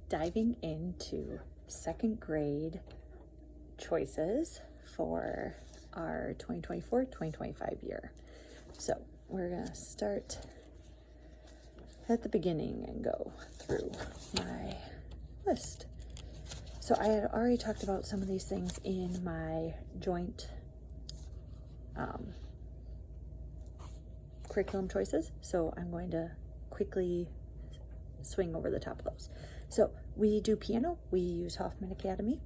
diving into second grade choices for our 2024-2025 year. So we're gonna start at the beginning and go through my list. So I had already talked about some of these things in my joint curriculum choices, so I'm going to quickly swing over the top of those. So we do piano, we use Hoffman Academy.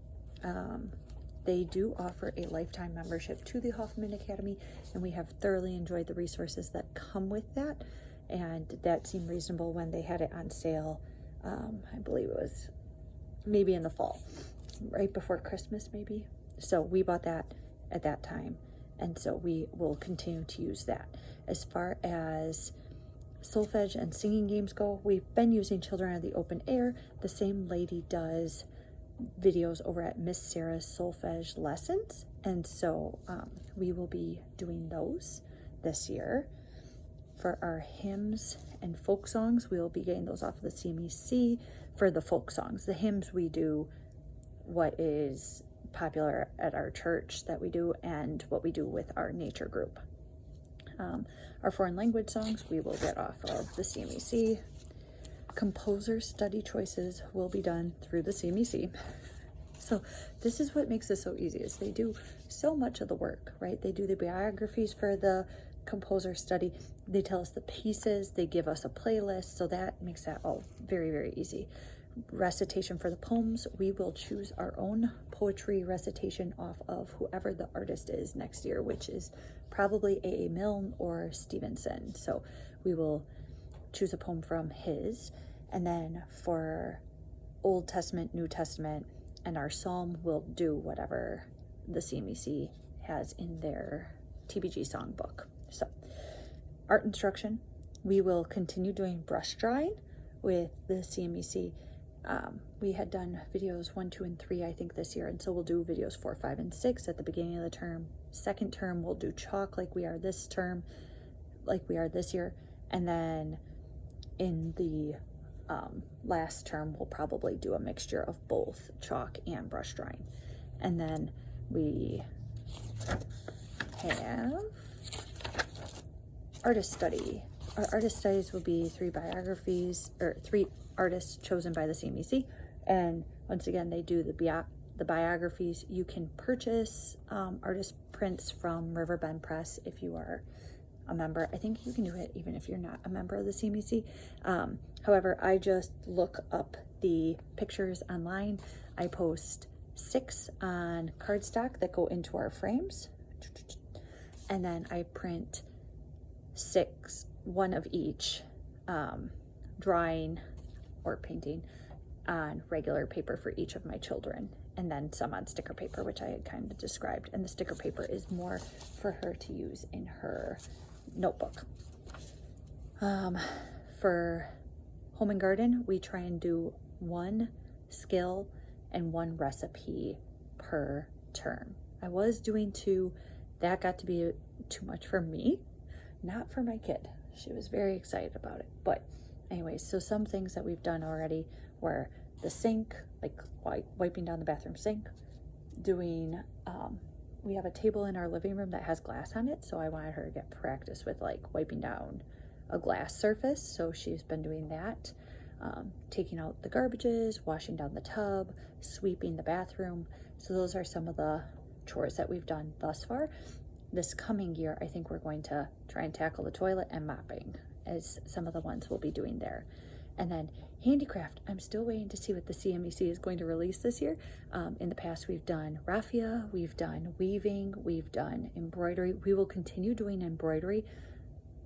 They do offer a lifetime membership to the Hoffman Academy, and we have thoroughly enjoyed the resources that come with that, and that seemed reasonable when they had it on sale. I believe it was maybe in the fall, right before Christmas maybe. So we bought that at that time, and so we will continue to use that. As far as solfege and singing games go, we've been using Children of the Open Air. The same lady does videos over at Miss Sarah's solfege lessons, and so we will be doing those this year. For our hymns and folk songs, we will be getting those off of the CMEC. For the folk songs, the hymns, we do what is popular at our church that we do, and what we do with our nature group. Our foreign language songs we will get off of the CMEC. Composer study choices will be done through the CMEC. So this is what makes this so easy, is they do so much of the work, right? They do the biographies for the composer study, they tell us the pieces, they give us a playlist, so that makes that all very, very easy. Recitation for the poems, we will choose our own poetry recitation off of whoever the artist is next year, which is probably A.A. Milne or Stevenson. So we will choose a poem from his, and then for Old Testament, New Testament, and our psalm, we'll do whatever the CMEC has in their TBG songbook. So art instruction, we will continue doing brush drawing with the CMEC. We had done videos 1, 2, and 3, I think, this year, and so we'll do videos 4, 5, and 6 at the beginning of the term. Second term, we'll do chalk like we are this term, like we are this year, and then in the last term, we'll probably do a mixture of both chalk and brush drawing. And then we have artist study. Our artist studies will be 3 biographies, or 3 artists chosen by the CMEC, and once again they do the biographies. You can purchase artist prints from Riverbend Press if you are a member. I think you can do it even if you're not a member of the CMEC. However, I just look up the pictures online. I post 6 on cardstock that go into our frames, and then I print 6, 1 of each, drawing or painting on regular paper for each of my children, and then some on sticker paper, which I had kind of described. And the sticker paper is more for her to use in her notebook. For home and garden, we try and do 1 skill and 1 recipe per term. I was doing 2. That got to be too much for me, not for my kid. She was very excited about it. But anyways, so some things that we've done already were the sink, like wiping down the bathroom sink, doing, we have a table in our living room that has glass on it, so I wanted her to get practice with like wiping down a glass surface, so she's been doing that. Taking out the garbages, washing down the tub, sweeping the bathroom. So those are some of the chores that we've done thus far. This coming year, I think we're going to try and tackle the toilet and mopping as some of the ones we'll be doing there. And then handicraft, I'm still waiting to see what the CMEC is going to release this year. In the past, we've done raffia, we've done weaving, we've done embroidery. We will continue doing embroidery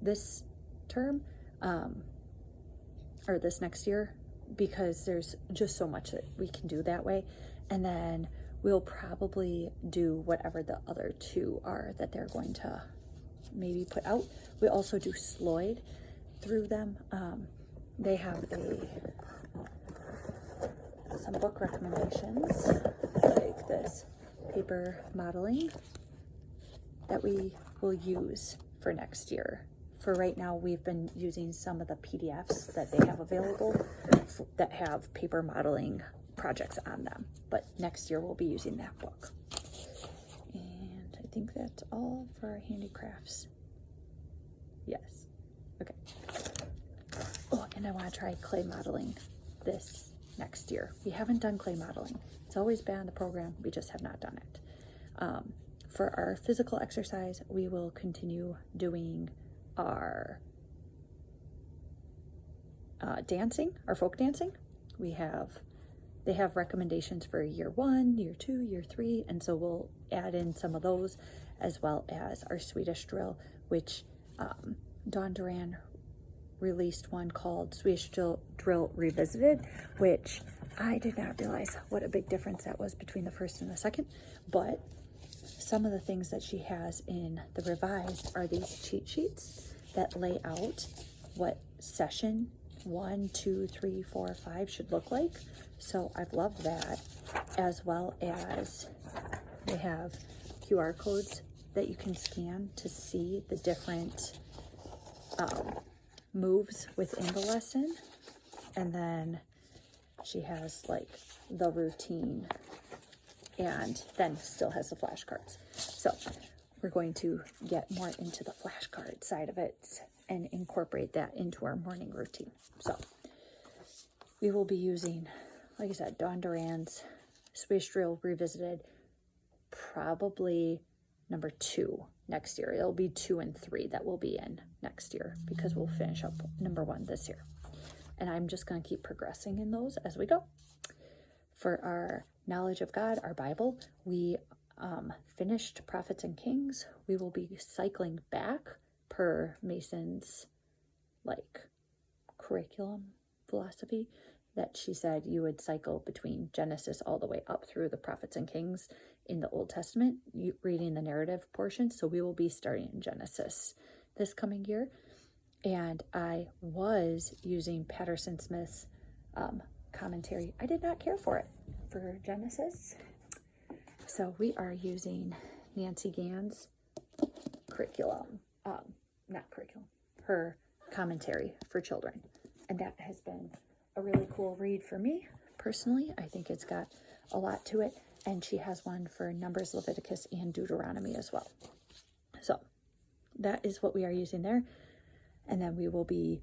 this term, or this next year, because there's just so much that we can do that way. And then we'll probably do whatever the other 2 are that they're going to maybe put out. We also do Sloyd through them. They have some book recommendations, like this paper modeling that we will use for next year. For right now, we've been using some of the PDFs that they have available. that have paper modeling projects on them. But next year we'll be using that book. And I think that's all for our handicrafts. Yes. Okay. Oh, and I want to try clay modeling this next year. We haven't done clay modeling. It's always been on the program. We just have not done it. For our physical exercise, we will continue doing our dancing, our folk dancing. They have recommendations for year 1, year 2, year 3, and so we'll add in some of those, as well as our Swedish drill, which Dawn Duran released one called Swedish Drill Revisited, which I did not realize what a big difference that was between the first and the second, but some of the things that she has in the revised are these cheat sheets that lay out what session 1, 2, 3, 4, 5 should look like. So I've loved that, as well as they have QR codes that you can scan to see the different moves within the lesson. And then she has like the routine, and then still has the flashcards. So we're going to get more into the flashcard side of it and incorporate that into our morning routine. So we will be using, like I said, Dawn Duran's Swedish Drill Revisited, probably number 2 next year. It'll be 2 and 3 that will be in next year, because we'll finish up number 1 this year. And I'm just going to keep progressing in those as we go. For our knowledge of God, our Bible, we finished Prophets and Kings. We will be cycling back per Mason's curriculum philosophy, that she said you would cycle between Genesis all the way up through the Prophets and Kings in the Old Testament, reading the narrative portion. So we will be starting in Genesis this coming year. And I was using Patterson Smith's commentary. I did not care for it for Genesis. So we are using Nancy Gann's her commentary for children. And that has been a really cool read for me personally. I think it's got a lot to it. And she has one for Numbers, Leviticus, and Deuteronomy as well. So that is what we are using there. And then we will be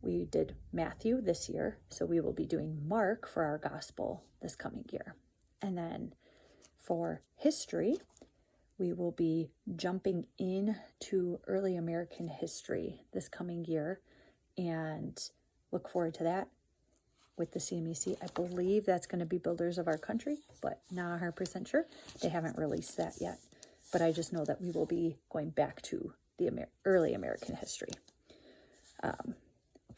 we did Matthew this year, so we will be doing Mark for our gospel this coming year. And then for history, we will be jumping into early American history this coming year, and look forward to that with the CMEC. I believe that's going to be Builders of Our Country, but not 100% sure. They haven't released that yet, but I just know that we will be going back to the early American history.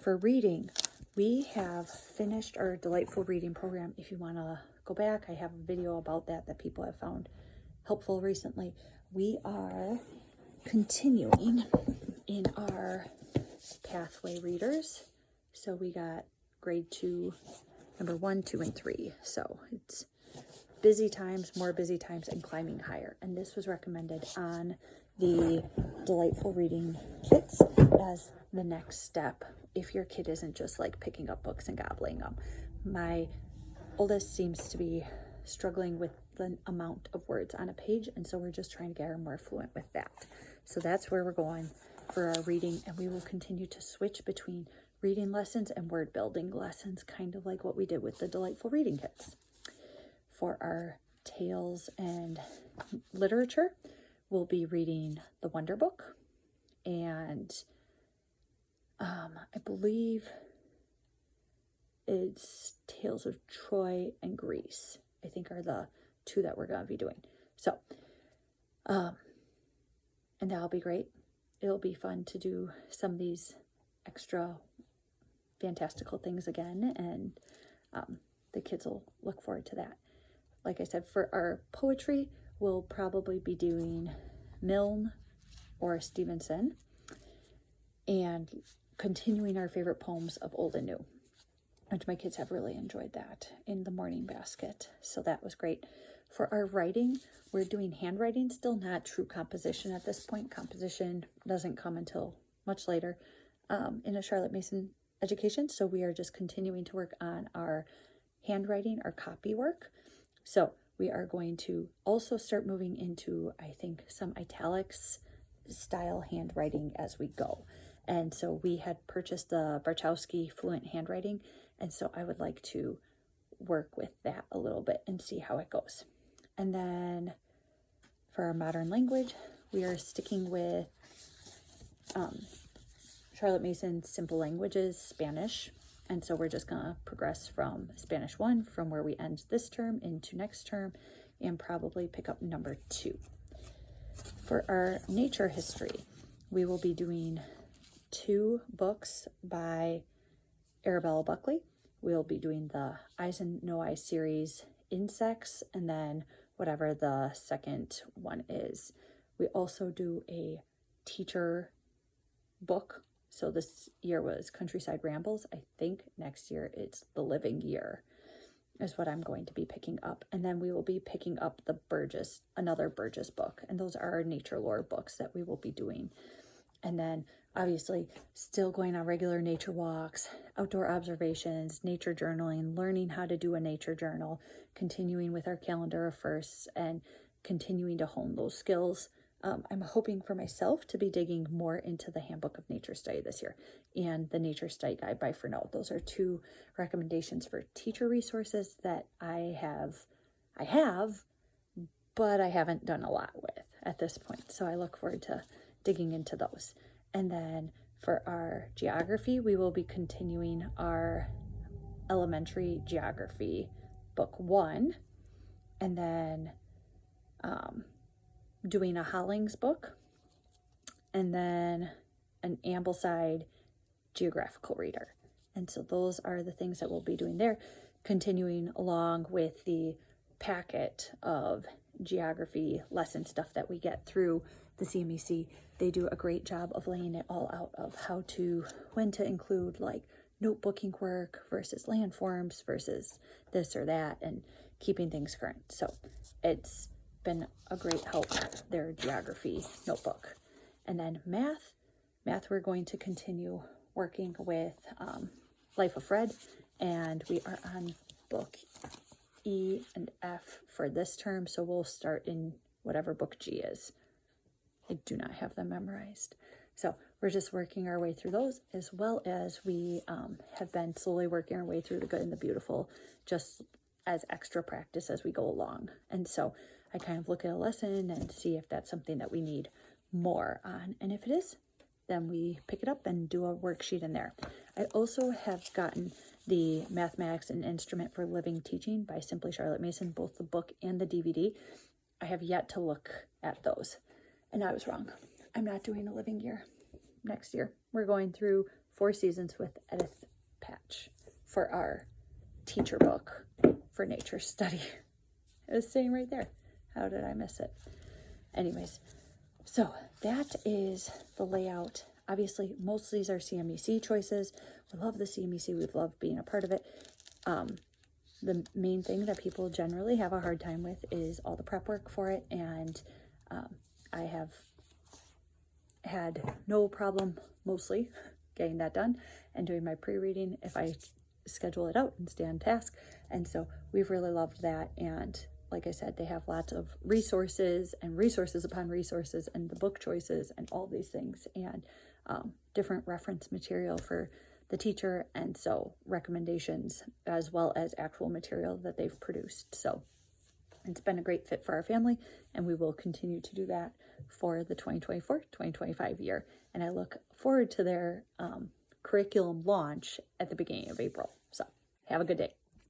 For reading, we have finished our delightful reading program. If you want to go back, I have a video about that people have found helpful recently. We are continuing in our pathway readers. So we got grade 2, number 1, 2, and 3. So it's busy times, more busy times, and climbing higher. And this was recommended on the delightful reading kits as the next step, if your kid isn't just picking up books and gobbling them. My oldest seems to be struggling with the amount of words on a page, and so we're just trying to get her more fluent with that. So that's where we're going for our reading, and we will continue to switch between reading lessons and word building lessons, kind of like what we did with the delightful reading kits. For our tales and literature, we'll be reading the Wonder Book, and I believe it's Tales of Troy and Greece, I think, are the 2 that we're going to be doing. So, and that'll be great. It'll be fun to do some of these extra fantastical things again, and the kids will look forward to that. Like I said, for our poetry, we'll probably be doing Milne or Stevenson, and continuing our favorite poems of old and new, which my kids have really enjoyed that in the morning basket. So that was great. For our writing, we're doing handwriting still, not true composition at this point. Composition doesn't come until much later in a Charlotte Mason education. So we are just continuing to work on our handwriting, our copy work. So we are going to also start moving into, I think, some italics style handwriting as we go. And so we had purchased the Barchowski Fluent Handwriting, and so I would like to work with that a little bit and see how it goes. And then for our modern language, we are sticking with Charlotte Mason's Simple Languages, Spanish. And so we're just going to progress from Spanish 1 from where we end this term into next term and probably pick up number 2. For our nature history, we will be doing 2 books by Arabella Buckley. We'll be doing the Eyes and No Eyes series, Insects, and then whatever the second one is. We also do a teacher book. So this year was Countryside Rambles. I think next year it's The Living Year is what I'm going to be picking up. And then we will be picking up the Burgess, another Burgess book. And those are our nature lore books that we will be doing. And then obviously still going on regular nature walks, outdoor observations, nature journaling, learning how to do a nature journal, continuing with our calendar of firsts and continuing to hone those skills. I'm hoping for myself to be digging more into the Handbook of Nature Study this year and the Nature Study Guide by Fernald. Those are 2 recommendations for teacher resources that I have, but I haven't done a lot with at this point. So I look forward to digging into those. And then for our geography, we will be continuing our elementary geography book 1, and then doing a Hollings book, and then an Ambleside geographical reader. And so those are the things that we'll be doing there, continuing along with the packet of geography lesson stuff that we get through the CMEC. They do a great job of laying it all out of how to, when to include like notebooking work versus landforms versus this or that, and keeping things current. So it's been a great help, their geography notebook. And then math we're going to continue working with Life of Fred, and we are on book E and F for this term, so we'll start in whatever book G is. I do not have them memorized. So we're just working our way through those, as well as we have been slowly working our way through the Good and the Beautiful, just as extra practice as we go along. And so I kind of look at a lesson and see if that's something that we need more on. And if it is, then we pick it up and do a worksheet in there. I also have gotten the Mathematics and Instrument for Living Teaching by Simply Charlotte Mason, both the book and the DVD. I have yet to look at those. And I was wrong. I'm not doing a living year next year. We're going through 4 seasons with Edith Patch for our teacher book for nature study. It was saying right there. How did I miss it? Anyways, so that is the layout. Obviously, most of these are CMEC choices. We love the CMEC. We've loved being a part of it. The main thing that people generally have a hard time with is all the prep work for it. And I have had no problem mostly getting that done and doing my pre-reading if I schedule it out and stay on task. And so we've really loved that. And like I said, they have lots of resources and resources upon resources and the book choices and all these things and different reference material for the teacher. And so recommendations as well as actual material that they've produced. So it's been a great fit for our family, and we will continue to do that for the 2024-2025 year. And I look forward to their curriculum launch at the beginning of April. So have a good day.